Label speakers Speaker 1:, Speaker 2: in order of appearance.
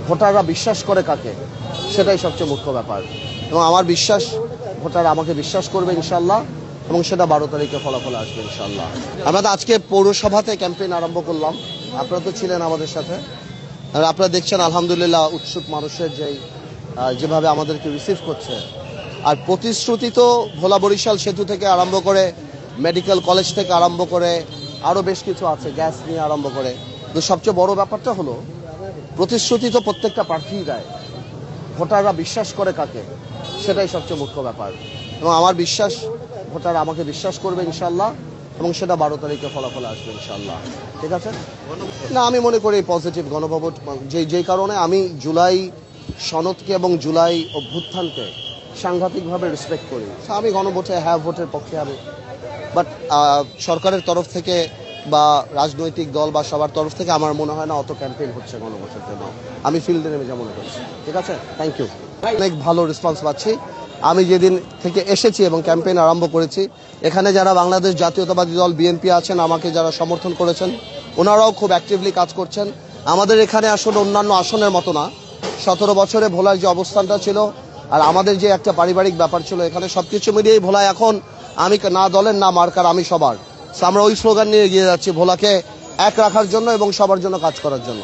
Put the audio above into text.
Speaker 1: ভোটাররা বিশ্বাস করে কাকে, সেটাই সবচেয়ে মুখ্য ব্যাপার। এবং আমার বিশ্বাস ভোটাররা আমাকে বিশ্বাস করবে ইনশাল্লাহ, এবং সেটা 12 তারিখে ফলাফল আসবে ইনশাল্লাহ। আমরা তো আজকে পৌরসভাতে ক্যাম্পেইন আরম্ভ করলাম, আপনারা তো ছিলেন আমাদের সাথে। আর আপনারা দেখছেন আলহামদুলিল্লাহ উৎসুক মানুষের যেভাবে আমাদেরকে রিসিভ করছে। আর প্রতিশ্রুতি তো ভোলা বরিশাল সেতু থেকে আরম্ভ করে, মেডিকেল কলেজ থেকে আরম্ভ করে, আরও বেশ কিছু আছে, গ্যাস নিয়ে আরম্ভ করে। তো সবচেয়ে বড় ব্যাপারটা হলো প্রতিশ্রুতি তো প্রত্যেকটা প্রার্থীই দেয়, ভোটাররা বিশ্বাস করে কাকে, সেটাই সবচেয়ে মুখ্য ব্যাপার। এবং আমার বিশ্বাস ভোটাররা আমাকে বিশ্বাস করবে ইনশাল্লাহ, এবং সেটা 12 তারিখে ফলাফল আসবে ইনশাল্লাহ। ঠিক আছে না, আমি মনে করি পজিটিভ গণভোট, যেই কারণে আমি জুলাই সনদকে এবং জুলাই অভ্যুত্থানকে সাংঘাতিকভাবে রেসপেক্ট করি। আমি গণভোটে হ্যাঁ ভোটের পক্ষে আমি, বাট সরকারের তরফ থেকে বা রাজনৈতিক দল বা সবার তরফ থেকে আমার মনে হয় না অত ক্যাম্পেইন হচ্ছে গণভোটের জন্য। আমি ফিল্ডে নেমে যা মনে করছি। ঠিক আছে, থ্যাংক ইউ। অনেক ভালো রেসপন্স পাচ্ছি। আমি যেদিন থেকে এসেছি এবং ক্যাম্পেইন আরম্ভ করেছি, এখানে যারা বাংলাদেশ জাতীয়তাবাদী দল বিএনপি আছেন, আমাকে যারা সমর্থন করেছেন, ওনারাও খুব অ্যাক্টিভলি কাজ করছেন। আমাদের এখানে আসলে অন্যান্য আসনের মতো না, 17 বছরে ভোলার যে অবস্থানটা ছিল আর আমাদের যে একটা পারিবারিক ব্যাপার ছিল, এখানে সবকিছু মিলিয়েই ভোলা এখন আমি না দলের না মার্কার, আমি সবার। আমরা ওই স্লোগান নিয়ে এগিয়ে যাচ্ছি, ভোলাকে এক রাখার জন্য এবং সবার জন্য কাজ করার জন্য।